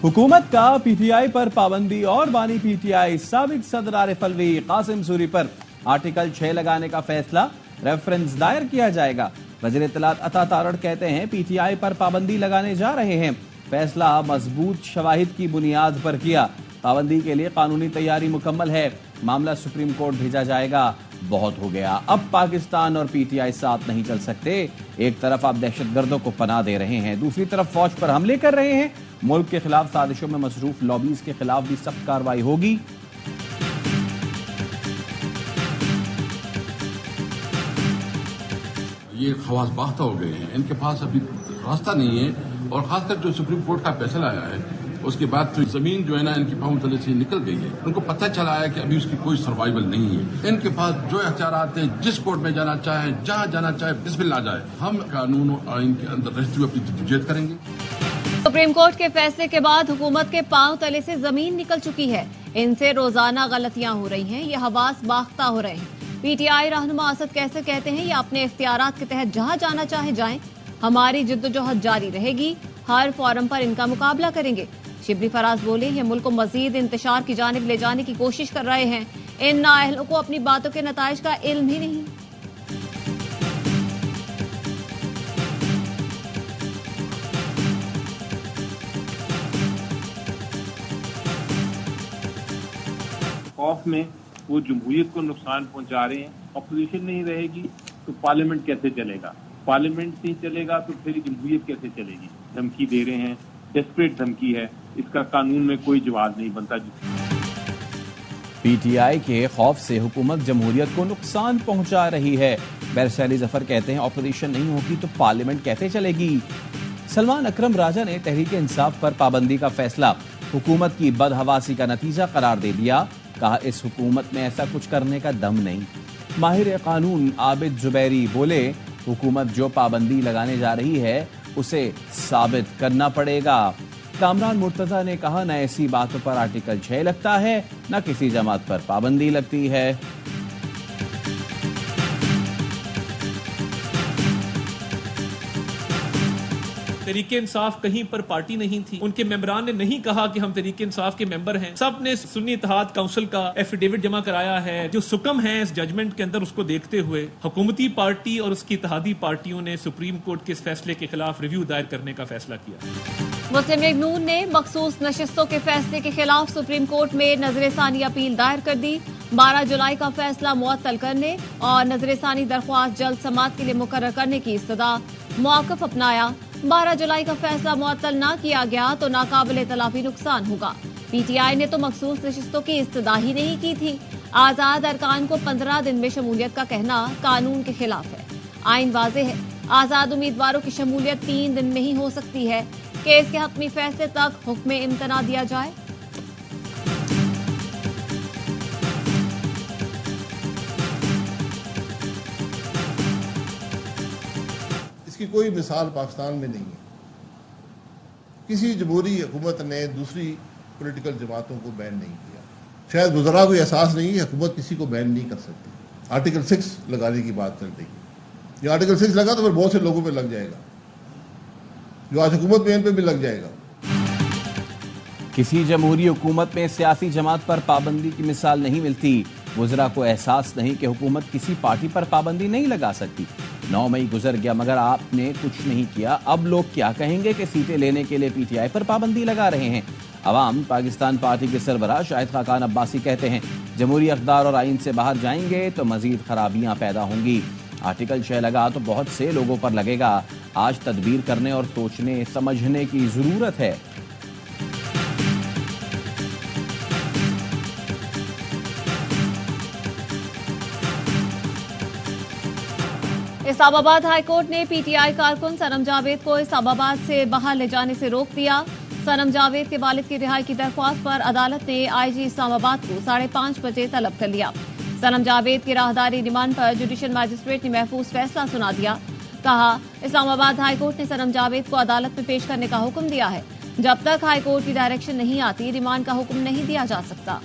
हुकूमत का पीटीआई पर पाबंदी और बानी पीटीआई साबिक सदर आरिफ अलवी कासिम सूरी पर आर्टिकल 6 लगाने का फैसला, रेफरेंस दायर किया जाएगा। वज़ीर इत्तलात अता तारड़ कहते हैं पीटीआई पर पाबंदी लगाने जा रहे हैं, फैसला मजबूत शवाहिद की बुनियाद पर किया। पाबंदी के लिए कानूनी तैयारी मुकम्मल है, मामला सुप्रीम कोर्ट भेजा जाएगा। बहुत हो गया, अब पाकिस्तान और पीटीआई साथ नहीं चल सकते। एक तरफ आप दहशतगर्दों को पनाह दे रहे हैं, दूसरी तरफ फौज पर हमले कर रहे हैं। मुल्क के खिलाफ साजिशों में मसरूफ लॉबीज के खिलाफ भी सख्त कार्रवाई होगी। ये खवास बाख्ता हो गए हैं, इनके पास अभी रास्ता नहीं है। और खासकर जो सुप्रीम कोर्ट का फैसला आया है उसके बाद तो जमीन जो है ना इनकी पांव तले से निकल गई है। उनको पता चला है कि अभी उसकी कोई सर्वाइवल नहीं है। इनके पास जो अख्तियारात हैं, जिस कोर्ट में जाना चाहे, जहां जाना चाहे, बिस्मिल्लाह जाए। हम कानून और आइन के अंदर रहते हुए अपनी जद्दोजहद करेंगे। सुप्रीम कोर्ट के फैसले के बाद हुकूमत के पांव तले से जमीन निकल चुकी है। इनसे रोजाना गलतियां हो रही हैं, ये हवास बाख्ता हो रहे हैं। पीटीआई रहनुमा असद कैसे कहते हैं, ये अपने इख्तियारात के तहत जहां जाना चाहे जाएं, हमारी जिद्दोजहद जारी रहेगी, हर फोरम पर इनका मुकाबला करेंगे। शिबली फराज बोले, ये मुल्क को मजीद इंतशार की जानिब ले जाने की कोशिश कर रहे हैं। इन नाअहलों को अपनी बातों के नताइज का इल्म ही नहीं। खौफ में वो जमहूरियत को नुकसान पहुंचा रहे हैं। अपोजिशन नहीं रहेगी तो पार्लियामेंट कैसे चलेगा, पार्लियामेंट नहीं चलेगा तो फिर जमहूरियत कैसे चलेगी। धमकी दे रहे हैं, डेस्परेट धमकी है, इसका कानून में कोई जवाब नहीं बनता। पीटीआई के खौफ से हुकूमत जमहूरियत को नुकसान पहुंचा रही है। बैरिस्टर अली जफर कहते हैं ऑपोजिशन नहीं होगी तो पार्लियामेंट कैसे चलेगी। सलमान अकरम राजा ने तहरीक इंसाफ पर पाबंदी का फैसला हुकूमत की बदहवासी का नतीजा करार दे दिया। कहा इस हुकूमत में ऐसा कुछ करने का दम नहीं। माहिर कानून आबिद जुबैरी बोले, हुकूमत जो पाबंदी लगाने जा रही है उसे साबित करना पड़ेगा। कामरान मुर्तजा ने कहा न ऐसी बातों पर आर्टिकल 6 लगता है, न किसी जमात पर पाबंदी लगती है। तहरीके इंसाफ कहीं पर पार्टी नहीं थी। उनके मेंबरान ने नहीं कहा कि हम तहरीके इंसाफ के मेंबर हैं। सब ने सुन्नी इत्तेहाद काउंसिल का एफिडेविट जमा कराया है। जो सुकम है इस जजमेंट के अंदर, उसको देखते हुए हुकूमती पार्टी और उसकी इत्तेहादी पार्टियों ने सुप्रीम कोर्ट के इस फैसले के खिलाफ रिव्यू दायर करने का फैसला किया। मुस्लिम लीग नून ने मखसूस नशिस्तों के फैसले के खिलाफ सुप्रीम कोर्ट में नजरसानी अपील दायर कर दी। 12 जुलाई का फैसला मुअत्तल करने और नजरसानी दरख्वास्त जल्द समाअत के लिए मुकर्रर करने की इस्तदा। मौक़िफ़ अपनाया, 12 जुलाई का फैसला मुअत्तल ना किया गया तो नाकाबिले तलाफी नुकसान होगा। पीटीआई ने तो मखसूस नशिस्तों की इस्तदा ही नहीं की थी। आजाद अरकान को 15 दिन में शमूलियत का कहना कानून के खिलाफ है। आइन वाज़े है, आजाद उम्मीदवारों की शमूलियत 3 दिन में ही हो सकती है। केस के हतमी फैसले तक हुक्म इम्तना दिया जाए। इसकी कोई मिसाल पाकिस्तान में नहीं है। किसी जमहूरी हुकूमत ने दूसरी पॉलिटिकल जमातों को बैन नहीं किया। शायद वज़रा को एहसास नहीं है हुकूमत किसी को बैन नहीं कर सकती। आर्टिकल 6 लगाने की बात चल रही है। ये आर्टिकल 6 लगा तो फिर बहुत से लोगों पे लग जाएगा, जो आज हुकूमत में इन पे भी लग जाएगा। किसी जमहूरी हुकूमत में सियासी जमात पर पाबंदी की मिसाल नहीं मिलती। वज़रा को एहसास नहीं कि हुकूमत किसी पार्टी पर पाबंदी नहीं लगा सकती। 9 मई गुजर गया मगर आपने कुछ नहीं किया। अब लोग क्या कहेंगे कि सीटें लेने के लिए पीटीआई पर पाबंदी लगा रहे हैं। अवाम पाकिस्तान पार्टी के सरबराह शाहिद खाकान अब्बासी कहते हैं जमहूरी अक़दार और आइन से बाहर जाएंगे तो मजीद खराबियां पैदा होंगी। आर्टिकल 6 लगा तो बहुत से लोगों पर लगेगा। आज तदबीर करने और सोचने समझने की जरूरत है। इस्लामाबाद हाईकोर्ट ने पीटीआई कारकुन सनम जावेद को इस्लामाबाद से बाहर ले जाने से रोक दिया। सनम जावेद के वालिद की रिहाई की दरख्वास्त पर अदालत ने आईजी इस्लामाबाद को 5:30 बजे तलब कर लिया। सनम जावेद की राहदारी रिमांड पर जुडिशल मजिस्ट्रेट ने महफूज फैसला सुना दिया। कहा इस्लामाबाद हाईकोर्ट ने सनम जावेद को अदालत में पेश करने का हुक्म दिया है। जब तक हाईकोर्ट की डायरेक्शन नहीं आती रिमांड का हुक्म नहीं दिया जा सकता।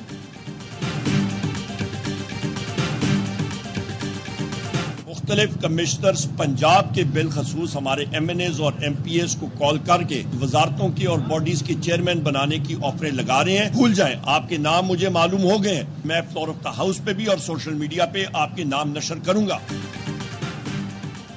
मुख्तलिफ कमिश्नर्स पंजाब के बिलखसूस हमारे MNAs और MPAs को कॉल करके वजारतों की और बॉडीज के चेयरमैन बनाने की ऑफरें लगा रहे हैं। भूल जाएं, आपके नाम मुझे मालूम हो गए हैं। मैं फ्लोर ऑफ द हाउस पे भी और सोशल मीडिया पे आपके नाम नशर करूंगा।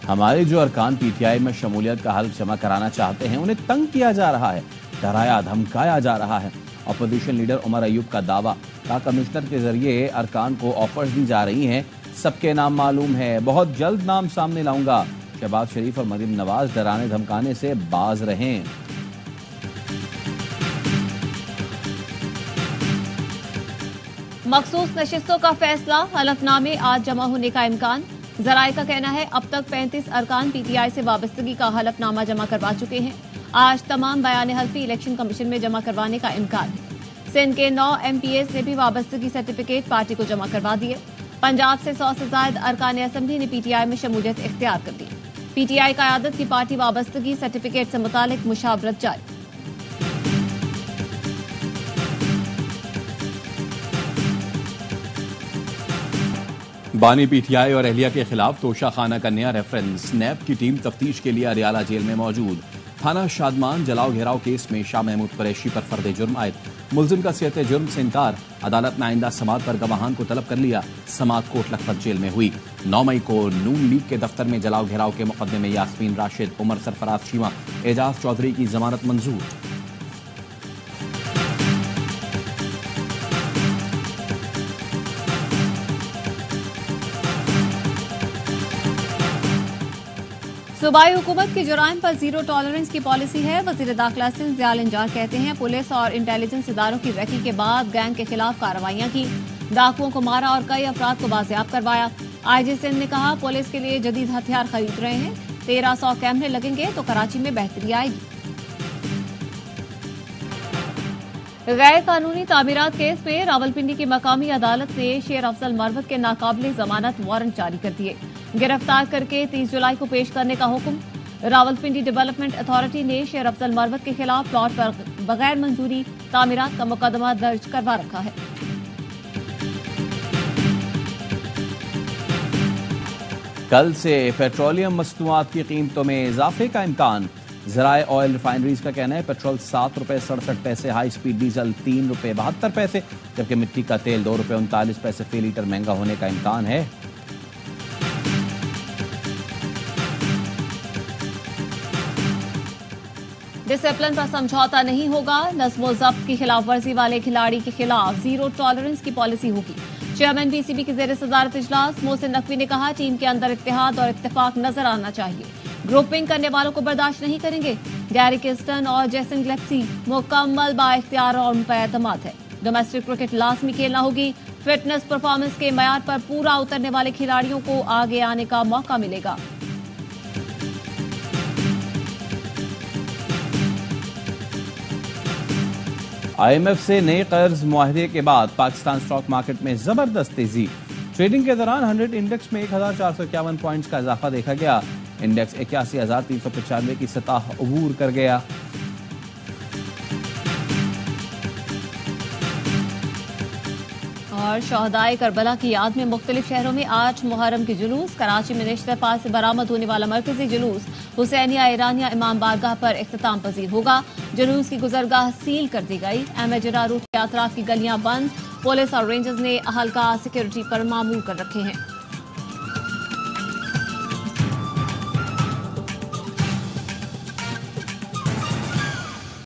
हमारे जो अरकान PTI में शमूलियत का हल्फ जमा कराना चाहते हैं उन्हें तंग किया जा रहा है, डराया धमकाया जा रहा है। अपोजिशन लीडर उमर अयूब का दावा था कमिश्नर के जरिए अरकान को ऑफर्स दी जा रही हैं, सबके नाम मालूम है, बहुत जल्द नाम सामने लाऊंगा। शहबाज शरीफ और मरीम नवाज डराने धमकाने से बाज रहें। मखसूस नशिस्तों का फैसला, हलफनामे आज जमा होने का इम्कान। जराये का कहना है अब तक 35 अरकान PTI से वाबस्तगी का हलफनामा जमा करवा चुके हैं। आज तमाम बयान हल्फी इलेक्शन कमीशन में जमा करवाने का इम्कान है। सिंध के 9 MPAs ने भी वाबस्तगी सर्टिफिकेट पार्टी को जमा करवा दिए। पंजाब से 100 से ज्यादा अरकान असम्बली ने PTI में शमूलियत इख्तियार कर दी। PTI क़यादत की पार्टी वाबस्तगी सर्टिफिकेट से मुतालिक मुशावरत जारी। बानी PTI और अहलिया के खिलाफ तोशाखाना का नया रेफरेंस। नैब की टीम तफ्तीश के लिए अरियाला जेल में मौजूद। थाना शादमान जलाओ घेराव केस में शाह महमूद कुरैशी पर फर्द जुर्म आयद। मुलजिम का सियत जुर्म से इनकार, अदालत ने आइंदा समात पर गवाहान को तलब कर लिया। समात कोट लखपत जेल में हुई। 9 मई को नून लीग के दफ्तर में जलाओ घेराव के मुकदमे में यास्मीन राशिद, उमर सरफराज शीमा, एजाज चौधरी की जमानत मंजूर। सूबाई हुकूमत की जुराइम पर जीरो टॉलरेंस की पॉलिसी है। वजीर दाखिला सिंध ज़ियाल इंजार कहते हैं पुलिस और इंटेलिजेंस इदारों की रैकी के बाद गैंग के खिलाफ कार्रवाइयां की, डाकुओं को मारा और कई अफराद को बाजियाब करवाया। IG सिंध ने कहा पुलिस के लिए जदीद हथियार खरीद रहे हैं, 1300 कैमरे लगेंगे तो कराची में बेहतरी आएगी। गैर कानूनी तामीरात केस में रावलपिंडी की मकामी अदालत ने शेर अफजल मरवत के नाकाबिले जमानत वारंट जारी कर दिए। गिरफ्तार करके 30 जुलाई को पेश करने का हुक्म। रावलपिंडी डेवलपमेंट अथॉरिटी ने शेर अफजल मरवत के खिलाफ प्लॉट पर बगैर मंजूरी तामीरात का मुकदमा दर्ज करवा रखा है। कल से पेट्रोलियम मसनूआत की कीमतों में इजाफे का इम्कान। ज़राए ऑयल रिफाइनरीज का कहना है पेट्रोल 7 रुपए 67 पैसे, हाई स्पीड डीजल 3 रुपए 72 पैसे, जबकि मिट्टी का तेल 2 रुपए 39 पैसे फी लीटर महंगा होने का इम्कान है। डिसिप्लिन पर समझौता नहीं होगा। नज़्म ज़ब्त की खिलाफ वर्जी वाले खिलाड़ी के खिलाफ जीरो टॉलरेंस की पॉलिसी होगी। चेयरमैन PCB की ज़ेर सदारत इजलास मोहसिन नकवी ने कहा टीम के अंदर इत्तेहाद और इत्तेफाक नजर आना चाहिए, ग्रुपिंग करने वालों को बर्दाश्त नहीं करेंगे। गैरी किस्टन और जेसन ग्लेप्सी मुकम्मल बाइख्तियार और उन पर एतमाद है। डोमेस्टिक क्रिकेट लाजमी खेलना होगी। फिटनेस परफॉर्मेंस के मयार पर पूरा उतरने वाले खिलाड़ियों को आगे आने का मौका मिलेगा। IMF से नए कर्ज मुआहदे के बाद पाकिस्तान स्टॉक मार्केट में जबरदस्त तेजी। ट्रेडिंग के दौरान 100 इंडेक्स में 1451 पॉइंट्स का इजाफा देखा गया। इंडेक्स 81,395 की सतह अबूर कर गया। और शहदाए करबला की याद में मुख्तलिफ शहरों में 8 मुहर्रम के जुलूस। कराची में निश्तफा से बरामद होने वाला मरकजी जुलूस हुसैनिया ईरानिया इमाम बारगाह पर इख्तिताम पजीर होगा। जुलूस की गुजरगाह सील कर दी गई। अहमद रूट के अतराफ की गलियां बंद। पुलिस और रेंजर्स ने अहलका सिक्योरिटी पर मामूर कर रखे हैं।